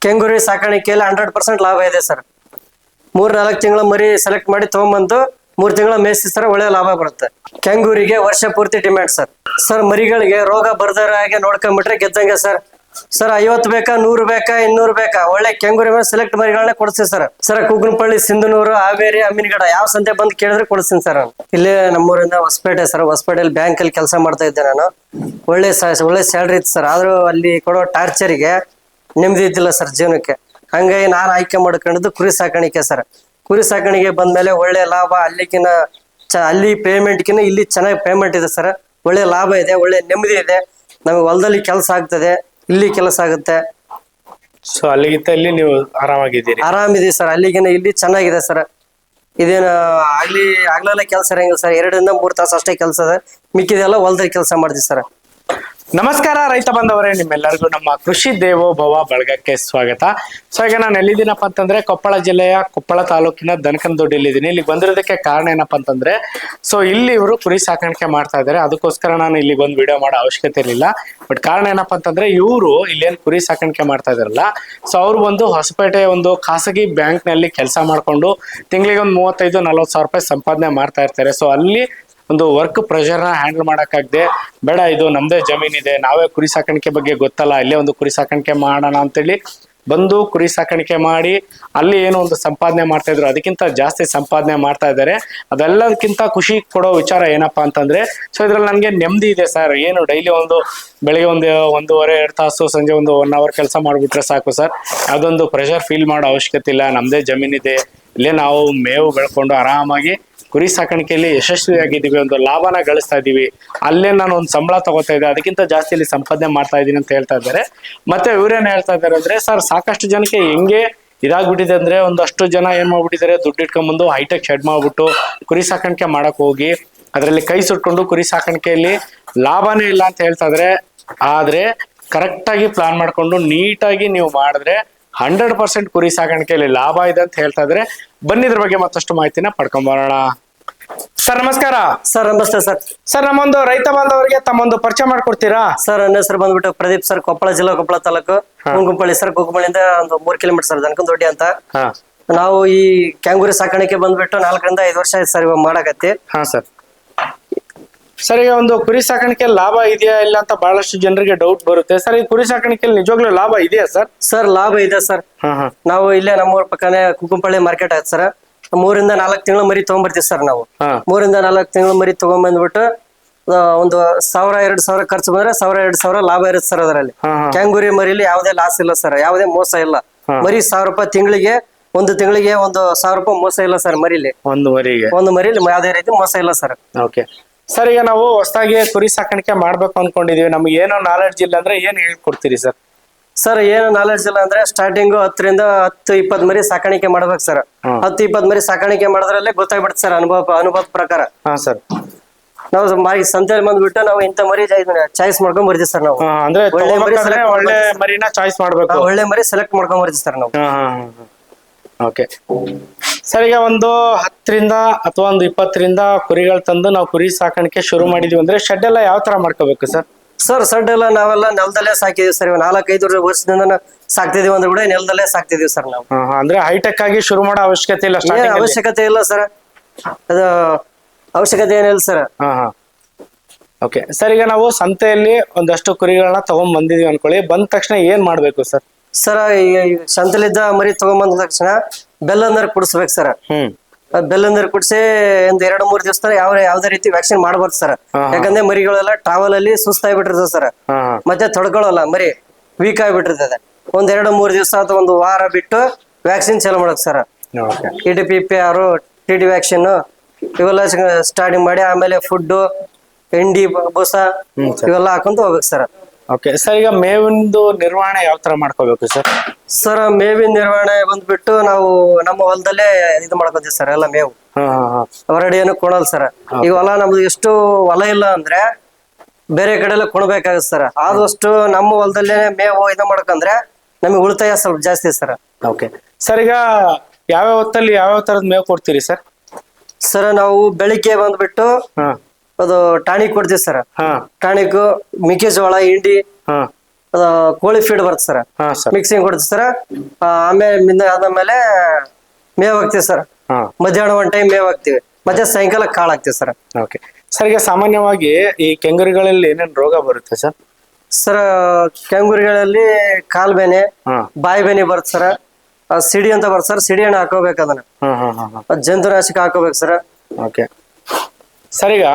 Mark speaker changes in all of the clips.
Speaker 1: ಕೆಂಗುರಿ ಸಾಕಾಣಿಕೆಯಲ್ಲಿ 100% ಲಾಭ ಇದೆ ಸರ್. 3-4 ತಿಂಗಳ ಮರಿ ಸೆಲೆಕ್ಟ್ ಮಾಡಿ ತಗೊಂಡ್ಬಂದು 3 ತಿಂಗಳ ಮೇಯಿಸಿ ಸರ್, ಒಳ್ಳೆ ಲಾಭ ಬರುತ್ತೆ. ಕೆಂಗೂರಿಗೆ ವರ್ಷ ಪೂರ್ತಿ ಡಿಮ್ಯಾಂಡ್ ಸರ್. ಸರ್ ಮರಿಗಳಿಗೆ ರೋಗ ಬರ್ದರ ಹಾಗೆ ನೋಡ್ಕೊಂಡ್ಬಿಟ್ರೆ ಗೆದ್ದಂಗೆ ಸರ್. ಸರ್ 50 ಬೇಕಾ, 100 ಬೇಕಾ, 200 ಬೇಕಾ, ಒಳ್ಳೆ ಕೆಂಗೂರಿ ಸೆಲೆಕ್ಟ್ ಮರಿಗಳನ್ನ ಕೊಡ್ತೀವಿ ಸರ್. ಸರ್ ಕುಗ್ನಪಳ್ಳಿ, ಸಿಂಧನೂರು, ಹಾವೇರಿ, ಅಮ್ಮಿನಗಡ ಯಾವ ಸಂತೆ ಬಂದು ಕೇಳಿದ್ರೆ ಕೊಡಿಸ್ತೀನಿ ಸರ್. ಇಲ್ಲೇ ನಮ್ಮೂರಿಂದ ಹೊಸಪೇಟೆ ಸರ್. ಹೊಸಪೇಟೆಯಲ್ಲಿ ಬ್ಯಾಂಕ್ ಅಲ್ಲಿ ಕೆಲಸ ಮಾಡ್ತಾ ಇದ್ದೆ ನಾನು. ಒಳ್ಳೆ ಸ್ಯಾಲ್ರಿ ಇತ್ತು ಸರ್. ಆದ್ರೂ ಅಲ್ಲಿ ಕೊಡೋ ಟಾರ್ಚರ್ಗೆ ನೆಮ್ಮದಿ ಇದ್ದಿಲ್ಲ ಸರ್ ಜೀವನಕ್ಕೆ. ಹಂಗಾಗಿ ನಾನು ಆಯ್ಕೆ ಮಾಡ್ಕೊಂಡಿದ್ದು ಕುರಿ ಸಾಕಾಣಿಕೆ ಸರ್. ಕುರಿ ಸಾಕಾಣಿಕೆ ಬಂದ್ಮೇಲೆ ಒಳ್ಳೆ ಲಾಭ. ಅಲ್ಲಿ ಪೇಮೆಂಟ್ಗಿನ್ನ ಇಲ್ಲಿ ಚೆನ್ನಾಗಿ ಪೇಮೆಂಟ್ ಇದೆ ಸರ್. ಒಳ್ಳೆ ಲಾಭ ಇದೆ, ಒಳ್ಳೆ ನೆಮ್ಮದಿ ಇದೆ. ನಮಗೆ ಹೊಲದಲ್ಲಿ ಕೆಲಸ ಆಗ್ತದೆ, ಇಲ್ಲಿ ಕೆಲಸ ಆಗುತ್ತೆ.
Speaker 2: ಸೊ ಅಲ್ಲಿಗಿಂತ ಇಲ್ಲಿ ನೀವು ಆರಾಮಾಗಿದ್ದೀರಿ?
Speaker 1: ಆರಾಮಿದೆ ಸರ್. ಅಲ್ಲಿಗಿನ ಇಲ್ಲಿ ಚೆನ್ನಾಗಿದೆ ಸರ್. ಇದೇನು ಆಗ್ಲೆಲ್ಲ ಕೆಲಸ ಇರಂಗಿಲ್ಲ ಸರ್. 2-3 ತಾಸು ಅಷ್ಟೇ ಕೆಲಸ ಇದೆ. ಮಿಕ್ಕಿದೆಲ್ಲ ಹೊಲದಲ್ಲಿ ಕೆಲಸ ಮಾಡ್ತೀವಿ ಸರ್.
Speaker 2: ನಮಸ್ಕಾರ ರೈತ ಬಂದವರೇ, ನಿಮ್ಮೆಲ್ಲರಿಗೂ ನಮ್ಮ ಕೃಷಿ ದೇವೋಭವ ಬಳಗಕ್ಕೆ ಸ್ವಾಗತ. ಸೊ ಈಗ ನಾನು ಎಲ್ಲಿದ್ದೀನಪ್ಪ ಅಂತಂದ್ರೆ ಕೊಪ್ಪಳ ಜಿಲ್ಲೆಯ ಕೊಪ್ಪಳ ತಾಲೂಕಿನ ದನಕನದೊಡ್ಡಿಲಿದ್ದೀನಿ. ಇಲ್ಲಿ ಬಂದಿರೋದಕ್ಕೆ ಕಾರಣ ಏನಪ್ಪಾ ಅಂತಂದ್ರೆ, ಸೊ ಇಲ್ಲಿ ಇವರು ಕುರಿ ಸಾಕಾಣಿಕೆ ಮಾಡ್ತಾ ಇದ್ದಾರೆ. ಅದಕ್ಕೋಸ್ಕರ ನಾನು ಇಲ್ಲಿ ಒಂದು ವಿಡಿಯೋ ಮಾಡೋ ಅವಶ್ಯಕತೆ ಇರಲಿಲ್ಲ. ಬಟ್ ಕಾರಣ ಏನಪ್ಪಾ ಅಂತಂದ್ರೆ, ಇವರು ಇಲ್ಲೇನು ಕುರಿ ಸಾಕಾಣಿಕೆ ಮಾಡ್ತಾ ಇದಾರಲ್ಲ, ಸೊ ಅವ್ರು ಒಂದು ಹೊಸಪೇಟೆ ಒಂದು ಖಾಸಗಿ ಬ್ಯಾಂಕ್ ನಲ್ಲಿ ಕೆಲಸ ಮಾಡ್ಕೊಂಡು ತಿಂಗಳಿಗೆ ಒಂದು 35-40 ಸಾವಿರ ರೂಪಾಯಿ ಸಂಪಾದನೆ ಮಾಡ್ತಾ ಇರ್ತಾರೆ. ಸೊ ಅಲ್ಲಿ ಒಂದು ವರ್ಕ್ ಪ್ರೆಷರ್ ನ ಹ್ಯಾಂಡಲ್ ಮಾಡಕ್ಕಾಗದೆ, ಬೇಡ ಇದು ನಮ್ದೇ ಜಮೀನಿದೆ, ನಾವೇ ಕುರಿ ಸಾಕಾಣಿಕೆ ಬಗ್ಗೆ ಗೊತ್ತಲ್ಲ, ಇಲ್ಲೇ ಒಂದು ಕುರಿ ಸಾಕಾಣಿಕೆ ಮಾಡೋಣ ಅಂತೇಳಿ ಬಂದು ಕುರಿ ಸಾಕಾಣಿಕೆ ಮಾಡಿ ಅಲ್ಲಿ ಏನೋ ಒಂದು ಸಂಪಾದನೆ ಮಾಡ್ತಾ ಇದ್ರು, ಅದಕ್ಕಿಂತ ಜಾಸ್ತಿ ಸಂಪಾದನೆ ಮಾಡ್ತಾ ಇದ್ದಾರೆ. ಅದೆಲ್ಲದಕ್ಕಿಂತ ಖುಷಿ ಕೊಡೋ ವಿಚಾರ ಏನಪ್ಪಾ ಅಂತಂದ್ರೆ, ಸೊ ಇದ್ರಲ್ಲಿ ನನಗೆ ನೆಮ್ಮದಿ ಇದೆ ಸರ್. ಏನು ಡೈಲಿ ಬೆಳಿಗ್ಗೆ 1.5-2 ತಾಸು, ಸಂಜೆ 1 ಅವರ್ ಕೆಲಸ ಮಾಡ್ಬಿಟ್ರೆ ಸಾಕು ಸರ್. ಅದೊಂದು ಪ್ರೆಷರ್ ಫೀಲ್ ಮಾಡೋ ಅವಶ್ಯಕತೆ ಇಲ್ಲ. ನಮ್ದೇ ಜಮೀನಿದೆ, ಇಲ್ಲೇ ನಾವು ಮೇವು ಬೆಳ್ಕೊಂಡು ಆರಾಮಾಗಿ ಕುರಿ ಸಾಕಾಣಿಕೆಯಲ್ಲಿ ಯಶಸ್ವಿಯಾಗಿದ್ದೀವಿ, ಒಂದು ಲಾಭನ ಗಳಿಸ್ತಾ ಇದ್ದೀವಿ. ಅಲ್ಲೇ ನಾನು ಒಂದು ಸಂಬಳ ತಗೋತಾ ಇದ್ದೆ, ಅದಕ್ಕಿಂತ ಜಾಸ್ತಿ ಇಲ್ಲಿ ಸಂಪಾದನೆ ಮಾಡ್ತಾ ಇದ್ದೀನಿ ಅಂತ ಹೇಳ್ತಾ ಇದ್ದಾರೆ. ಮತ್ತೆ ಇವ್ರೇನ್ ಹೇಳ್ತಾ ಇದ್ದಾರೆ ಅಂದ್ರೆ, ಸರ್ ಸಾಕಷ್ಟು ಜನಕ್ಕೆ ಹೆಂಗೆ ಇದಾಗ್ಬಿಟ್ಟಿದೆ ಅಂದ್ರೆ, ಒಂದಷ್ಟು ಜನ ಏನ್ ಮಾಡ್ಬಿಟ್ಟಿದ್ದಾರೆ, ದುಡ್ಡು ಇಟ್ಕೊಂಡ್ಬಂದು ಹೈಟೆಕ್ ಶೆಡ್ ಮಾಡ್ಬಿಟ್ಟು ಕುರಿ ಸಾಕಾಣಿಕೆ ಮಾಡಕ್ ಹೋಗಿ ಅದರಲ್ಲಿ ಕೈ ಸುಟ್ಕೊಂಡು ಕುರಿ ಸಾಕಾಣಿಕೆಯಲ್ಲಿ ಲಾಭನೇ ಇಲ್ಲ ಅಂತ ಹೇಳ್ತಾ ಇದ್ದಾರೆ. ಆದ್ರೆ ಕರೆಕ್ಟ್ ಆಗಿ ಪ್ಲಾನ್ ಮಾಡ್ಕೊಂಡು ನೀಟಾಗಿ ನೀವು ಮಾಡಿದ್ರೆ 100% ಕುರಿ ಸಾಕಾಣಿಕೆಯಲ್ಲಿ ಲಾಭ ಇದೆ ಅಂತ ಹೇಳ್ತಾ ಇದ್ರೆ. ಬನ್ನಿದ್ರ ಬಗ್ಗೆ ಮತ್ತಷ್ಟು ಮಾಹಿತಿನ ಪಡ್ಕೊಂಬರೋಣ. ಸರ್ ನಮಸ್ಕಾರ.
Speaker 1: ಸರ್ ನಮಸ್ತೆ ಸರ್.
Speaker 2: ಸರ್ ನಮ್ಮೊಂದು ರೈತ ಬಾಂಧವರಿಗೆ ತಮ್ಮೊಂದು ಪರಿಚಯ ಮಾಡ್ಕೊಡ್ತೀರಾ?
Speaker 1: ಸರ್ ನನ್ನ ಹೆಸರು ಬಂದ್ಬಿಟ್ಟು ಪ್ರದೀಪ್ ಸರ್. ಕೊಪ್ಪಳ ಜಿಲ್ಲಾ, ಕೊಪ್ಪಳ ತಾಲೂಕು, ಕುಂಗುಂಪಳ್ಳಿ ಸರ್. ಕುಂಗುಂಪಳ್ಳಿಯಿಂದ ಒಂದು 3 ಕಿಲೋಮೀಟರ್ ಸರ್, ದನಕನದೊಡ್ಡಿ ಅಂತ. ನಾವು ಈ ಕ್ಯಾಂಗೂರಿ ಸಾಕಾಣಿಕೆ ಬಂದ್ಬಿಟ್ಟು 4-5 ವರ್ಷ ಆಯ್ತು ಸರ್ ಇವಾಗ ಮಾಡಕತ್ತಿ.
Speaker 2: ಹಾ ಸರ್. ಸರ್ ಈಗ ಒಂದು ಕುರಿ ಸಾಕಾಣಿಕೆ ಲಾಭ ಇದೆಯಾ ಇಲ್ಲ ಅಂತ ಬಹಳಷ್ಟು ಜನರಿಗೆ ಡೌಟ್ ಬರುತ್ತೆ. ಸರ್ ಈ ಕುರಿ ಸಾಕಾಣಿಕೆಯಲ್ಲಿ ನಿಜವಾಗ್ಲೂ ಲಾಭ ಇದೆಯಾ ಸರ್?
Speaker 1: ಸರ್ ಲಾಭ ಇದೆ ಸರ್. ನಾವು ಇಲ್ಲೇ ನಮ್ಮೂರ ಪಕ್ಕನೆ ಕುಂಗುಂಪಳ್ಳಿ ಮಾರ್ಕೆಟ್ ಆಯ್ತು ಸರ್. 3-4 ತಿಂಗಳ ಮರಿ ತಗೊಂಡ್ಬರ್ತೀವಿ ಸರ್ ನಾವು. 3-4 ತಿಂಗಳ ಮರಿ ತಗೊಂಡ್ಬಂದ್ಬಿಟ್ಟು ಒಂದು 1000-2000 ಖರ್ಚು ಬಂದ್ರೆ 1000-2000 ಲಾಭ ಇರುತ್ತೆ ಸರ್ ಅದರಲ್ಲಿ. ಕ್ಯಾಂಗೂರಿ ಮರಿಲಿ ಯಾವುದೇ ಲಾಸ್ ಇಲ್ಲ ಸರ್, ಯಾವುದೇ ಮೋಸ ಇಲ್ಲ. ಮರಿ 1000 ರೂಪಾಯಿ ತಿಂಗಳಿಗೆ, ಒಂದು ತಿಂಗಳಿಗೆ 1000 ರೂಪಾಯಿ ಮೋಸ ಇಲ್ಲ ಸರ್ ಮರಿಲಿ. ಒಂದು ಮರಿಲಿ ಯಾವುದೇ ರೀತಿ ಮೋಸ ಇಲ್ಲ ಸರ್.
Speaker 2: ಓಕೆ ಸರ್, ಈಗ ನಾವು ಹೊಸದಾಗಿ ಕುರಿ ಸಾಕಾಣಿಕೆ ಮಾಡ್ಬೇಕು ಅನ್ಕೊಂಡಿದೀವಿ, ನಮ್ಗೆ ಏನೋ ನಾಲೆಡ್ಜ್ ಇಲ್ಲ ಅಂದ್ರೆ ಏನ್ ಹೇಳ್ಕೊಡ್ತೀರಿ ಸರ್?
Speaker 1: ಸರ್ ಏನು ನಾಲೆಡ್ಜ್ ಇಲ್ಲ ಅಂದ್ರೆ, ಸ್ಟಾರ್ಟಿಂಗ್ 10-20 ಮರಿ ಸಾಕಾಣಿಕೆ ಮಾಡ್ಬೇಕು ಸರ್. 10-20 ಮರಿ ಸಾಕಾಣಿಕೆ ಮಾಡಿದ್ರಲ್ಲೇ ಗೊತ್ತಾಗ್ಬಿಡುತ್ತೆ ಸರ್, ಅನುಭವ ಪ್ರಕಾರ.
Speaker 2: ಹಾ ಸರ್.
Speaker 1: ನಾವು ಸಂತೆಯಲ್ಲಿ ಬಂದ್ಬಿಟ್ಟು ನಾವು ಇಂಥ ಮರಿ ಚಾಯ್ಸ್ ಮಾಡ್ಕೊಂಡ್ ಬರ್ತೀವಿ ಸರ್. ನಾವು
Speaker 2: ಅಂದ್ರೆ ಒಳ್ಳೆ ಮರಿನ ಚಾಯ್ಸ್ ಮಾಡ್ಬೇಕು,
Speaker 1: ಒಳ್ಳೆ ಮರಿ ಸೆಲೆಕ್ಟ್ ಮಾಡ್ಕೊಂಡ್ ಬರ್ತೀವಿ ಸರ್ ನಾವು.
Speaker 2: ಓಕೆ ಸರ್, ಈಗ ಒಂದು 10 ಅಥವಾ ಒಂದು 20 ಕುರಿಗಳು ತಂದು ನಾವು ಕುರಿ ಸಾಕಾಣಿಕೆ ಶುರು ಮಾಡಿದೀವಿ ಅಂದ್ರೆ ಶೆಡ್ ಎಲ್ಲ ಯಾವ ತರ ಮಾಡ್ಕೋಬೇಕು ಸರ್?
Speaker 1: ಸರ್ ಶೆಡ್ ಎಲ್ಲ ನಾವೆಲ್ಲ ನೆಲದಲ್ಲೇ ಸಾಕಿದೀವಿ ಸರ್. 4-5 ವರ್ಷದಿಂದ ಸಾಕ್ತಿದೀವಿ ಅಂದ್ರೆ ಕೂಡ ನೆಲದಲ್ಲೇ ಸಾಕ್ತಿದೀವಿ ಸರ್ ನಾವು.
Speaker 2: ಅಂದ್ರೆ ಹೈಟೆಕ್ ಆಗಿ ಶುರು ಮಾಡೋ ಅವಶ್ಯಕತೆ ಇಲ್ಲ?
Speaker 1: ಅವಶ್ಯಕತೆ ಇಲ್ಲ ಸರ್, ಅದು ಅವಶ್ಯಕತೆ ಏನಿಲ್ಲ ಸರ್.
Speaker 2: ಓಕೆ ಸರ್, ಈಗ ನಾವು ಸಂತೆಯಲ್ಲಿ ಒಂದಷ್ಟು ಕುರಿಗಳನ್ನ ತಗೊಂಡ್ ಬಂದಿದೀವಿ ಅನ್ಕೊಳ್ಳಿ, ಬಂದ ತಕ್ಷಣ ಏನ್ ಮಾಡ್ಬೇಕು ಸರ್?
Speaker 1: ಸರ್ ಸಂತೆಲಿದ್ದ ಮರಿ ತಗೊಂಡ್ ತಕ್ಷಣ ಬೆಲ್ಲಂದರ್ ಕುಡಿಸ್ಬೇಕು ಸರ್. ಬೆಲ್ಲಂದರ್ ಕುಡಿಸಿ ಒಂದ್ 2-3 ದಿವಸ ಯಾವ್ದೇ ರೀತಿ ವ್ಯಾಕ್ಸಿನ್ ಮಾಡಬಾರ್ದು ಸರ್. ಯಾಕಂದ್ರೆ ಮರಿಗಳೆಲ್ಲ ಟ್ರಾವೆಲ್ ಅಲ್ಲಿ ಸುಸ್ತಾಗ್ಬಿಟ್ಟಿರ್ತದೆ ಸರ್, ಮತ್ತೆ ತೊಡ್ಕೊಳ್ಳಲ್ಲ, ಮರಿ ವೀಕ್ ಆಗಿಬಿಟ್ಟಿರ್ತದೆ. 1-2-3 ದಿವಸ ಅಥವಾ 1 ವಾರ ಬಿಟ್ಟು ವ್ಯಾಕ್ಸಿನ್ ಚಾಲು ಮಾಡಕ್ ಸರ್. ETPPR, TT ವ್ಯಾಕ್ಸಿನ್ ಇವೆಲ್ಲ ಸ್ಟಾರ್ಟಿಂಗ್ ಮಾಡಿ, ಆಮೇಲೆ ಫುಡ್, ಹಿಂಡಿ, ಬೂಸ ಇವೆಲ್ಲ ಹಾಕೊಂತ ಹೋಗ್ಬೇಕು ಸರ್.
Speaker 2: ಓಕೆ ಸರ್, ಈಗ ಮೇವಿಂದು ನಿರ್ವಹಣೆ ಯಾವ ತರ ಮಾಡ್ಕೋಬೇಕು ಸರ್?
Speaker 1: ಸರ್ ಮೇವಿನ ನಿರ್ವಹಣೆ ಬಂದ್ಬಿಟ್ಟು ನಾವು ನಮ್ಮ ಹೊಲದಲ್ಲೇ ಇದು ಮಾಡ್ಕೊತೀವಿ ಸರ್. ಎಲ್ಲ ಮೇವು ಹೊರಗಡೆ ಏನು ಕೊಡಲ್ಲ ಸರ್. ಈಗ ಹೊಲ ನಮ್ದು ಎಷ್ಟು ಹೊಲ ಇಲ್ಲ ಅಂದ್ರೆ ಬೇರೆ ಕಡೆ ಎಲ್ಲ ಕೊಡ್ಬೇಕಾಗುತ್ತೆ ಸರ್. ಆದಷ್ಟು ನಮ್ಮ ಹೊಲದಲ್ಲೇ ಮೇವು ಇದು ಮಾಡ್ಕಂದ್ರೆ ನಮಗೆ ಉಳಿತಾಯ ಸ್ವಲ್ಪ ಜಾಸ್ತಿ ಸರ್.
Speaker 2: ಓಕೆ ಸರ್, ಈಗ ಯಾವ್ಯಾವ ಹೊತ್ತಲ್ಲಿ ಯಾವ್ಯಾವ ತರದ ಮೇವು ಕೊಡ್ತೀರಿ ಸರ್?
Speaker 1: ಸರ್ ನಾವು ಬೆಳಿಗ್ಗೆ ಬಂದ್ಬಿಟ್ಟು ಅದು ಟಾನಿಕ್ ಕೊಡ್ತೀವಿ ಸರ್. ಟಾನಿಕ್, ಮೆಕ್ಕೆಜೋಳ, ಹಿಂಡಿ, ಕೋಳಿ ಫೀಡ್ ಬರುತ್ತೆ ಸರ್,
Speaker 2: ಹಾ ಸರ್.
Speaker 1: ಮಿಕ್ಸಿಂಗ್ ಕೊಡ್ತೀವಿ ಸರ್. ಆಮೇಲೆ ಆದ್ಮೇಲೆ ಮೇವ್ ಹಾಕ್ತಿವಿ ಸರ್.
Speaker 2: ಹಾ
Speaker 1: ಮಧ್ಯಾಹ್ನ ಒಂದ್ ಟೈಮ್ ಮೇವ್ ಹಾಕ್ತಿವಿ, ಮತ್ತೆ ಸಾಯಂಕಾಲ ಕಾಳು ಹಾಕ್ತಿವಿ ಸರ್.
Speaker 2: Okay sir. ಈಗ ಸಾಮಾನ್ಯವಾಗಿ ಈ ಕೆಂಗರಿಗಳಲ್ಲಿ ಏನೇನ್ ರೋಗ ಬರುತ್ತೆ ಸರ್?
Speaker 1: ಸರ್ ಕೆಂಗುರಿಗಳಲ್ಲಿ ಕಾಲ್ ಬೇನೆ,
Speaker 2: ಹಾ
Speaker 1: ಬಾಯಿ ಬೇನೆ ಬರುತ್ತೆ ಸರ್. ಸಿಡಿ ಅಂತ ಬರುತ್ತೆ ಸರ್, ಸಿಡಿ ಹಣ್ಣು ಹಾಕೋಬೇಕು ಅದನ್ನ.
Speaker 2: ಹಾ ಹಾ ಹಾ ಹಾ.
Speaker 1: ಜಂತುನಾಶಕ ಹಾಕೋಬೇಕು ಸರ್.
Speaker 2: Okay sir. ಈಗ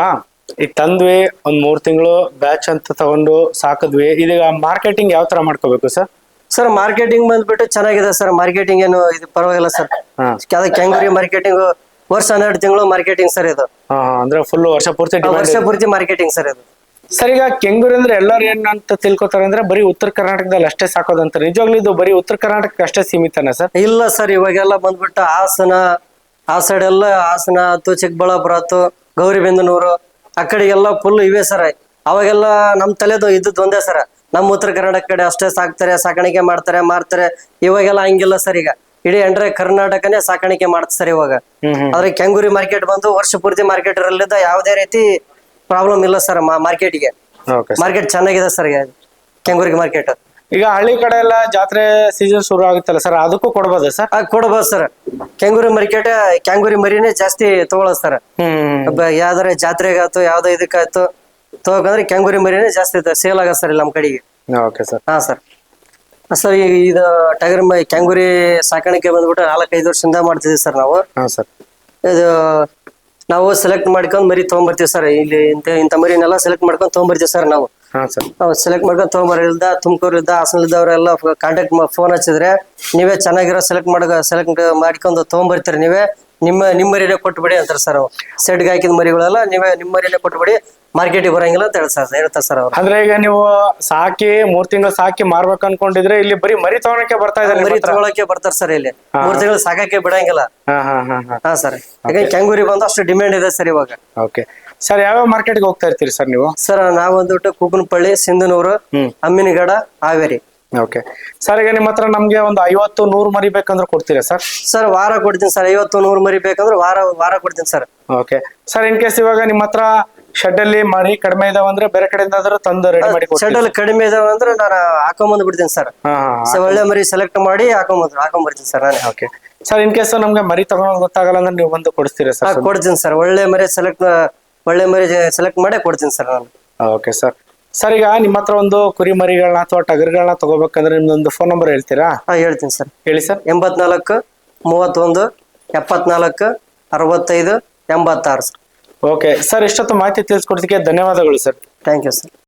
Speaker 2: ತಂದ್ವಿ ಒಂದ್ 3 ತಿಂಗಳು ಬ್ಯಾಚ್ ಅಂತ ತಗೊಂಡು ಸಾಕಿದ್ವಿ, ಇದೀಗ ಮಾರ್ಕೆಟಿಂಗ್ ಯಾವ ತರ ಮಾಡ್ಕೋಬೇಕು ಸರ್?
Speaker 1: ಸರ್ ಮಾರ್ಕೆಟಿಂಗ್ ಬಂದ್ಬಿಟ್ಟು ಚೆನ್ನಾಗಿದೆ ಸರ್. ಮಾರ್ಕೆಟಿಂಗ್ ಏನು ಇದು ಪರವಾಗಿಲ್ಲ ಸರ್.
Speaker 2: ಹಾ
Speaker 1: ಅದ ಕೆಂಗುರಿ ಮಾರ್ಕೆಟಿಂಗ್ ವರ್ಷ 12 ತಿಂಗಳು ಮಾರ್ಕೆಟಿಂಗ್ ಸರ್ ಇದು.
Speaker 2: ಹಾ ಅಂದ್ರೆ ಫುಲ್ ವರ್ಷ ಪೂರ್ತಿ ಡಿಮ್ಯಾಂಡ್
Speaker 1: ವರ್ಷ ಪೂರ್ತಿ ಮಾರ್ಕೆಟಿಂಗ್ ಸರ್ ಇದು.
Speaker 2: ಸರ್ ಈಗ ಕೆಂಗೂರು ಅಂದ್ರೆ ಎಲ್ಲರೂ ಏನಂತ ತಿಳ್ಕೊತಾರೆ ಅಂದ್ರೆ ಬರೀ ಉತ್ತರ ಕರ್ನಾಟಕದಲ್ಲಿ ಅಷ್ಟೇ ಸಾಕೋದಂತ. ನಿಜವಾಗ್ಲೂ ಇದು ಬರೀ ಉತ್ತರ ಕರ್ನಾಟಕಕ್ಕೆ ಅಷ್ಟೇ ಸೀಮಿತನಾ ಸರ್?
Speaker 1: ಇಲ್ಲ ಸರ್, ಇವಾಗೆಲ್ಲ ಬಂದ್ಬಿಟ್ಟು ಹಾಸನ, ಆ ಸೈಡ್ ಎಲ್ಲ ಹಾಸನ ಆತು, ಚಿಕ್ಕಬಳ್ಳಾಪುರ ಆತು, ಗೌರಿಬಿದನೂರು ಆ ಕಡೆಗೆಲ್ಲ ಫುಲ್ ಇವೆ ಸರ್. ಅವಾಗೆಲ್ಲ ನಮ್ ತಲೆದು ಇದ್ದದ್ದು ಒಂದೇ ಸರ್, ನಮ್ಮ ಉತ್ತರ ಕರ್ನಾಟಕ ಕಡೆ ಅಷ್ಟೇ ಸಾಕ್ತಾರೆ, ಸಾಕಾಣಿಕೆ ಮಾಡ್ತಾರೆ, ಮಾರ್ತಾರೆ. ಇವಾಗೆಲ್ಲ ಹಂಗಿಲ್ಲ ಸರ್. ಈಗ ಇಡೀ ಎಂಟ್ರೆ ಕರ್ನಾಟಕನೇ ಸಾಕಾಣಿಕೆ ಮಾಡ್ತಾರೆ ಸರ್ ಇವಾಗ. ಆದ್ರೆ ಕೆಂಗೂರಿ ಮಾರ್ಕೆಟ್ ಬಂದು ವರ್ಷ ಪೂರ್ತಿ ಮಾರ್ಕೆಟ್ ಇರಲಿದ್ದ ಯಾವುದೇ ರೀತಿ ಪ್ರಾಬ್ಲಮ್ ಇಲ್ಲ ಸರ್. ಮಾರ್ಕೆಟ್ಗೆ
Speaker 2: ಓಕೆ.
Speaker 1: ಮಾರ್ಕೆಟ್ ಚೆನ್ನಾಗಿದೆ ಸರ್ ಕೆಂಗೂರಿಗೆ ಮಾರ್ಕೆಟ್.
Speaker 2: ಈಗ ಹಳ್ಳಿ ಕಡೆ ಎಲ್ಲ ಜಾತ್ರೆ ಸೀಸನ್ ಶುರು ಆಗುತ್ತಲ್ಲ ಸರ್, ಅದಕ್ಕೂ ಕೊಡ್ಬೋದಾ ಸರ್?
Speaker 1: ಕೊಡ್ಬೋದು ಸರ್. ಕೆಂಗೂರಿ ಮಾರ್ಕೆಟ್ ಕೆಂಗೂರಿ ಮರಿನೇ ಜಾಸ್ತಿ ತಗೊಳ್ಳೋದು ಸರ್. ಯಾವ್ದಾರ ಜಾತ್ರೆಗಾಯ್ತು, ಯಾವ್ದೋ ಇದಕ್ಕಾಯ್ತು ತಗೋಕಂದ್ರೆ ಕೆಂಗೂರಿ ಮರಿನೇ ಜಾಸ್ತಿ ಸೇಲ್ ಆಗ ಸರ್ ಇಲ್ಲಿ ನಮ್ಮ ಕಡೆಗೆ.
Speaker 2: Okay sir.
Speaker 1: ಹಾ ಸರ್. ಸರ್ ಇದು ಟಗರ್ ಕೆಂಗೂರಿ ಸಾಕಾಣಿಕೆ ಬಂದ್ಬಿಟ್ಟು 4-5 ವರ್ಷದಿಂದ ಮಾಡ್ತಿದ್ವಿ ಸರ್ ನಾವು.
Speaker 2: ಹಾ ಸರ್.
Speaker 1: ಇದು ನಾವು ಸೆಲೆಕ್ಟ್ ಮಾಡ್ಕೊಂಡ್ ಮರಿ ತಗೊಂಡ್ಬರ್ತೀವಿ ಸರ್. ಇಲ್ಲಿ ಇಂಥ ಮರಿನೆಲ್ಲ ಸೆಲೆಕ್ಟ್ ಮಾಡ್ಕೊಂಡ್ ತಗೊಂಡ್ಬರ್ತೀವಿ ಸರ್ ನಾವು.
Speaker 2: ಹಾ ಸರ್.
Speaker 1: ನಾವು ಸೆಲೆಕ್ಟ್ ಮಾಡ್ಕೊಂಡು ತಗೊಂಬರಿಲ್ದ ತುಮಕೂರಿಲ್ದ ಹಾಸನಲ್ಲಿದ್ದವರೆಲ್ಲ ಕಾಂಟ್ಯಾಕ್ಟ್ ಫೋನ್ ಹಚ್ಚಿದ್ರೆ ನೀವೇ ಚೆನ್ನಾಗಿರೋ ಸೆಲೆಕ್ಟ್ ಮಾಡ್ಕೊಂಡು ತಗೊಂಡ್ಬರ್ತೀರಿ, ನೀವೇ ನಿಮ್ಮ ಮರಿನೇ ಕೊಟ್ಬಿಡಿ ಅಂತಾರೆ ಸರ್. ಅವ್ರು ಸೆಡ್ಗೆ ಹಾಕಿದ ಮರಿಗಳೆಲ್ಲ ನೀವೇ ನಿಮ್ಮ ಮರಿನೇ ಕೊಟ್ಬಿಡಿ, ಮಾರ್ಕೆಟಿಗೆ ಬರಂಗಿಲ್ಲ ಅಂತ ಹೇಳ್ತಾರೆ ಸರ್ ಅವ್ರು.
Speaker 2: ಅಂದ್ರೆ ಈಗ ನೀವು ಸಾಕಿ 3 ತಿಂಗಳು ಸಾಕಿ ಮಾರ್ಬೇಕು ಅನ್ಕೊಂಡಿದ್ರೆ ಇಲ್ಲಿ ಬರೀ ಮರಿ ತಗೊಳಕ್ಕೆ ಬರ್ತಾ ಇದ್ದಾರೆ,
Speaker 1: ಮರಿ ತಗೊಳಕ್ಕೆ ಬರ್ತಾರೆ ಸರ್. ಇಲ್ಲಿ 3 ತಿಂಗಳು ಸಾಕಕ್ಕೆ ಬಿಡಂಗಿಲ್ಲ.
Speaker 2: ಹಾ ಹಾ ಹಾ ಹಾ.
Speaker 1: ಹಾ ಸರ್. ಯಾಕಂದ್ರೆ ಕೆಂಗೂರಿ ಬಂದು ಅಷ್ಟು ಡಿಮ್ಯಾಂಡ್ ಇದೆ ಸರ್ ಇವಾಗ.
Speaker 2: Okay sir. ಯಾವ ಮಾರ್ಕೆಟ್ಗೆ ಹೋಗ್ತಾ ಇರ್ತೀರಿ ಸರ್ ನೀವು?
Speaker 1: ಸರ್ ನಾವು ಬಂದ್ಬಿಟ್ಟು ಕುಕನಪಳ್ಳಿ, ಸಿಂಧನೂರು, ಅಮ್ಮಿನಗಡ, ಹಾವೇರಿ.
Speaker 2: Okay sir. ಈಗ ನಿಮ್ಮ ಹತ್ರ ನಮ್ಗೆ ಒಂದು 50-100 ಮರಿ ಬೇಕಂದ್ರೆ ಕೊಡ್ತೀರಾ ಸರ್?
Speaker 1: ಸರ್ ವಾರ ಕೊಡ್ತೀನಿ ಸರ್. 50-100 ಮರಿ ಬೇಕಂದ್ರೆ ವಾರ ಕೊಡ್ತೀನಿ sir.
Speaker 2: Okay sir. In case ಇವಾಗ ನಿಮ್ಮ ಹತ್ರ ಶೆಡ್ ಅಲ್ಲಿ ಮರಿ ಕಡಿಮೆ ಇದಾವಂದ್ರೆ ಬೇರೆ ಕಡೆಯಿಂದ ತಂದು ರೆಡಿ ಮಾಡಿ ಕೊಡ್ತೀರಾ?
Speaker 1: ಶೆಡ್ ಅಲ್ಲಿ ಕಡಿಮೆ ಇದಾವ ಅಂದ್ರೆ ನಾನು ಹಾಕೊಂಬಂದ್ ಬಿಡ್ತೀನಿ ಸರ್.
Speaker 2: ಹಾ
Speaker 1: ಒಳ್ಳೆ ಮರಿ ಸೆಲೆಕ್ಟ್ ಮಾಡಿ ಹಾಕೊಂಬರ್ತೀನಿ ಸರ್ ನಾನು.
Speaker 2: Okay sir. ಇನ್ ಕೇಸ್ ನಮ್ಗೆ ಮರಿ ತಗೊಳೋದು ಗೊತ್ತಾಗಲ್ಲ ಅಂದ್ರೆ ನೀವು ಬಂದು ಕೊಡಿಸ್ತೀರಾ ಸರ್?
Speaker 1: ಕೊಡ್ತೀನಿ ಸರ್. ಒಳ್ಳೆ ಮರಿ ಸೆಲೆಕ್ಟ್ ಮಾಡೇ ಕೊಡ್ತೀನಿ ಸರ್ ನಾನು.
Speaker 2: Okay sir. ಸರ್ ಈಗ ನಿಮ್ಮ ಹತ್ರ ಒಂದು ಕುರಿ ಮರಿಗಳನ್ನ ಅಥವಾ ಟಗರ್ಗಳನ್ನ ತಗೋಬೇಕಂದ್ರೆ ನಿಮ್ದೊಂದು ಫೋನ್ ನಂಬರ್ ಹೇಳ್ತೀರಾ?
Speaker 1: ಹೇಳ್ತೀನಿ ಸರ್.
Speaker 2: ಹೇಳಿ ಸರ್.
Speaker 1: 84 31 74 65 86 ಸರ್.
Speaker 2: Okay sir. ಇಷ್ಟೊತ್ತು ಮಾಹಿತಿ ತಿಳಿಸ್ಕೊಡ್ಲಿಕ್ಕೆ ಧನ್ಯವಾದಗಳು ಸರ್.
Speaker 1: Thank you sir.